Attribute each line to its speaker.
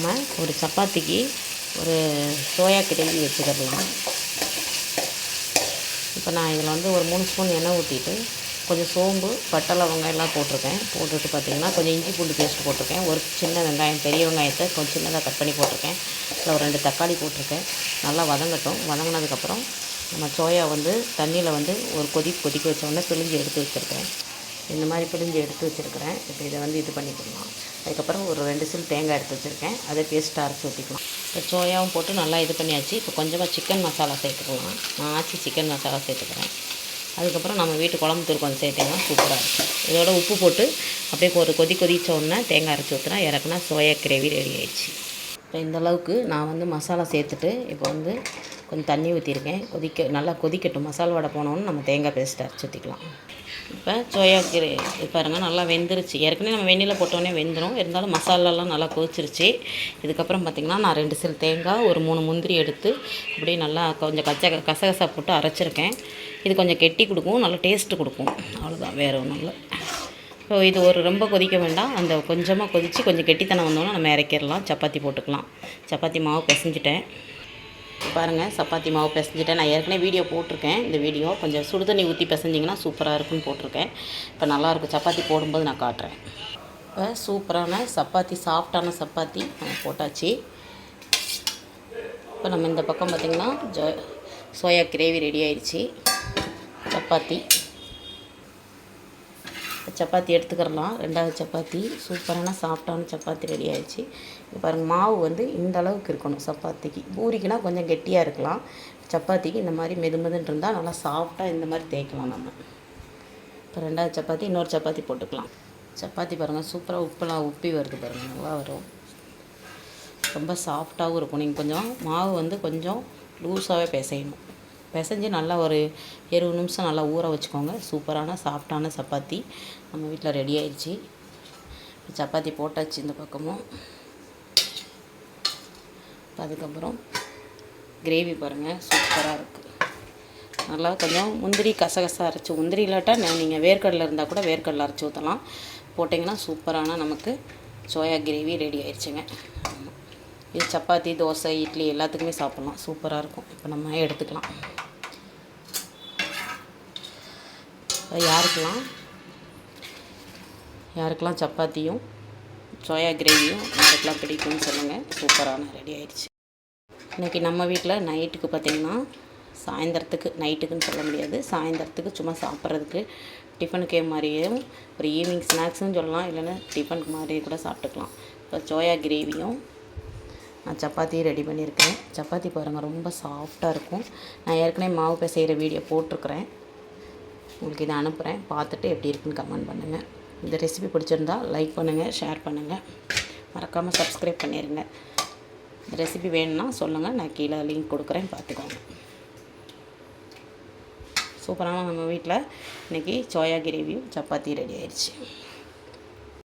Speaker 1: நம்ம ஒரு சப்பாத்திக்கு ஒரு சோயா கிரேவி வச்சுக்கிடலாம். இப்போ நான் இதில் வந்து ஒரு 3 ஸ்பூன் எண்ணெய் ஊற்றிட்டு கொஞ்சம் சோம்பு, பட்டை, லவங்கம் எல்லாம் போட்டிருக்கேன். போட்டுட்டு பார்த்திங்கன்னா கொஞ்சம் இஞ்சி பூண்டு பேஸ்ட் போட்டிருக்கேன். ஒரு சின்ன வெங்காயம், பெரிய வெங்காயத்தை கொஞ்சம் சின்னதாக கட் பண்ணி போட்டிருக்கேன். இதில் ஒரு 2 தக்காளி போட்டிருக்கேன். நல்லா வதங்கட்டும். வதங்கினதுக்கப்புறம் நம்ம சோயா வந்து தண்ணியில் வந்து ஒரு கொதிக்க வச்சோடனே பிழிஞ்சு எடுத்து வச்சுருக்கேன். இந்த மாதிரி பிழிஞ்சு எடுத்து வச்சுருக்கிறேன். இப்போ இதை வந்து இது பண்ணிக்கலாம். அதுக்கப்புறம் ஒரு 2 சில் தேங்காய் எடுத்து வச்சுருக்கேன். அதை பேஸ்ட்டாக அரைச்சி ஊற்றிக்கலாம். இப்போ சோயாவும் போட்டு நல்லா இது பண்ணியாச்சு. இப்போ கொஞ்சமாக சிக்கன் மசாலா சேர்த்துக்கலாம். நான் ஆச்சி சிக்கன் மசாலா சேர்த்துக்கிறேன். அதுக்கப்புறம் நம்ம வீட்டு குழம்பு தூள் கொஞ்சம் சேர்த்திங்கன்னா சூப்பராக இருக்கும். இதோட உப்பு போட்டு அப்படியே ஒரு கொதிச்ச உடனே தேங்காய் அரைச்சி ஊற்றினா இறக்குனா சோயா கிரேவி ரெடி ஆயிடுச்சு. இப்போ இந்தளவுக்கு நான் வந்து மசாலா சேர்த்துட்டு இப்போ வந்து கொஞ்சம் தண்ணி ஊற்றிருக்கேன். நல்லா கொதிக்கட்டும். மசாலா வடை போனோன்னு நம்ம தேங்காய் பேஸ்ட் அரைச்சி ஊற்றிக்கலாம். இப்போ சோயா கிரேவி பாருங்கள் நல்லா வெந்துருச்சு. ஏற்கனவே நம்ம வெந்நில போட்டோன்னே வெந்துடும். இருந்தாலும் மசாலாலாம் நல்லா கொதிச்சிருச்சு. இதுக்கப்புறம் பார்த்திங்கன்னா நான் 2 சில் தேங்காய், ஒரு 3 முந்திரி எடுத்து அப்படியே நல்லா கொஞ்சம் கசகசா போட்டு அரைச்சிருக்கேன். இது கொஞ்சம் கெட்டி கொடுக்கும், நல்லா டேஸ்ட்டு கொடுக்கும். அவ்வளோதான், வேறு ஒன்றும் இல்லை. இப்போ இது ரொம்ப கொதிக்க வேண்டாம். அந்த கொஞ்சமாக கொதித்து கொஞ்சம் கெட்டித்தனம் வந்தோன்னா நம்ம இறக்கிடலாம். சப்பாத்தி போட்டுக்கலாம். சப்பாத்தி மாவு பிசைஞ்சிட்டேன். பாருங்கள், சப்பாத்தி மாவு பிசைஞ்சிட்டேன். நான் ஏற்கனவே வீடியோ போட்டிருக்கேன். இந்த வீடியோ கொஞ்சம் சுடுதண்ணி ஊற்றி பிசைஞ்சிங்கன்னா சூப்பராக இருக்குன்னு போட்டிருக்கேன். இப்போ நல்லாயிருக்கும். சப்பாத்தி போடும்போது நான் காட்டுறேன். இப்போ சூப்பரான சப்பாத்தி, சாஃப்டான சப்பாத்தி நம்ம போட்டாச்சு. இப்போ நம்ம இந்த பக்கம் பார்த்திங்கன்னா சோயா கிரேவி ரெடி ஆயிடுச்சு. சப்பாத்தி எடுத்துக்கிறலாம். 2வது சப்பாத்தி சூப்பரான சாஃப்டான சப்பாத்தி ரெடி ஆயிடுச்சு. இப்போ பாருங்கள், மாவு வந்து இந்த அளவுக்கு இருக்கணும். சப்பாத்திக்கு, பூரிக்குனா கொஞ்சம் கெட்டியாக இருக்கலாம். சப்பாத்திக்கு இந்த மாதிரி மெதுமெதுன்னு இருந்தால் நல்லா சாஃப்டாக இந்த மாதிரி தேய்க்கலாம் நம்ம. இப்போ 2வது சப்பாத்தி, இன்னொரு சப்பாத்தி போட்டுக்கலாம். சப்பாத்தி பாருங்கள் சூப்பராக உப்பெல்லாம் உப்பி வருது பாருங்கள், நல்லா வரும். ரொம்ப சாஃப்டாகவும் இருக்கும். நீங்கள் கொஞ்சம் மாவு வந்து கொஞ்சம் லூஸாகவே பிசையணும். பிசைஞ்சு நல்லா ஒரு 20 நிமிஷம் நல்லா ஊற வச்சுக்கோங்க. சூப்பரான சாஃப்டான சப்பாத்தி நம்ம வீட்டில் ரெடி ஆயிடுச்சு. சப்பாத்தி போட்டாச்சு இந்த பக்கமும். அதுக்கப்புறம் கிரேவி பாருங்கள் சூப்பராக இருக்குது. நல்லா கொஞ்சம் முந்திரி கசகசா அரைச்சி, முந்திரி இல்லாட்டா நீங்கள் வேர்க்கடலை இருந்தால் கூட வேர்க்கடலை அரைச்சி ஊற்றலாம். போட்டிங்கன்னா சூப்பரான நமக்கு சோயா கிரேவி ரெடி ஆயிடுச்சுங்க. இது சப்பாத்தி, தோசை, இட்லி எல்லாத்துக்குமே சாப்பிட்லாம். சூப்பராக இருக்கும். இப்போ நம்ம எடுத்துக்கலாம். யாருக்கெல்லாம் சப்பாத்தியும் சோயா கிரேவியும் யாருக்கெல்லாம் பிடிக்கும்னு சொல்லுங்கள். சூப்பரான ரெடி ஆயிடுச்சு. இன்றைக்கி நம்ம வீட்டில் நைட்டுக்கு பார்த்திங்கன்னா சாயந்தரத்துக்கு, நைட்டுக்குன்னு சொல்ல முடியாது, சாயந்தரத்துக்கு சும்மா சாப்பிட்றதுக்கு டிஃபனுக்கே மாதிரியும் ஒரு ஈவினிங் ஸ்நாக்ஸுன்னு சொல்லலாம், இல்லைன்னா டிஃபனுக்கு மாதிரி கூட சாப்பிட்டுக்கலாம். இப்போ சோயா கிரேவியும் நான் சப்பாத்தியும் ரெடி பண்ணியிருக்கேன். சப்பாத்தி பாருங்கள் ரொம்ப சாஃப்டாக இருக்கும். நான் ஏற்கனவே மாவு பிசைகிற வீடியோ போட்டிருக்கிறேன். உங்களுக்கு இதை அனுப்புகிறேன். பார்த்துட்டு எப்படி இருக்குன்னு கமெண்ட் பண்ணுங்கள். இந்த ரெசிபி பிடிச்சிருந்தா லைக் பண்ணுங்கள், ஷேர் பண்ணுங்கள், மறக்காமல் சப்ஸ்கிரைப் பண்ணிடுங்க. இந்த ரெசிபி வேணும்னா சொல்லுங்கள், நான் கீழே லிங்க் கொடுக்குறேன், பார்த்துக்கோங்க. சூப்பரான நம்ம வீட்டில் இன்றைக்கி சோயா கிரேவியும் சப்பாத்தி ரெடி ஆயிடுச்சு.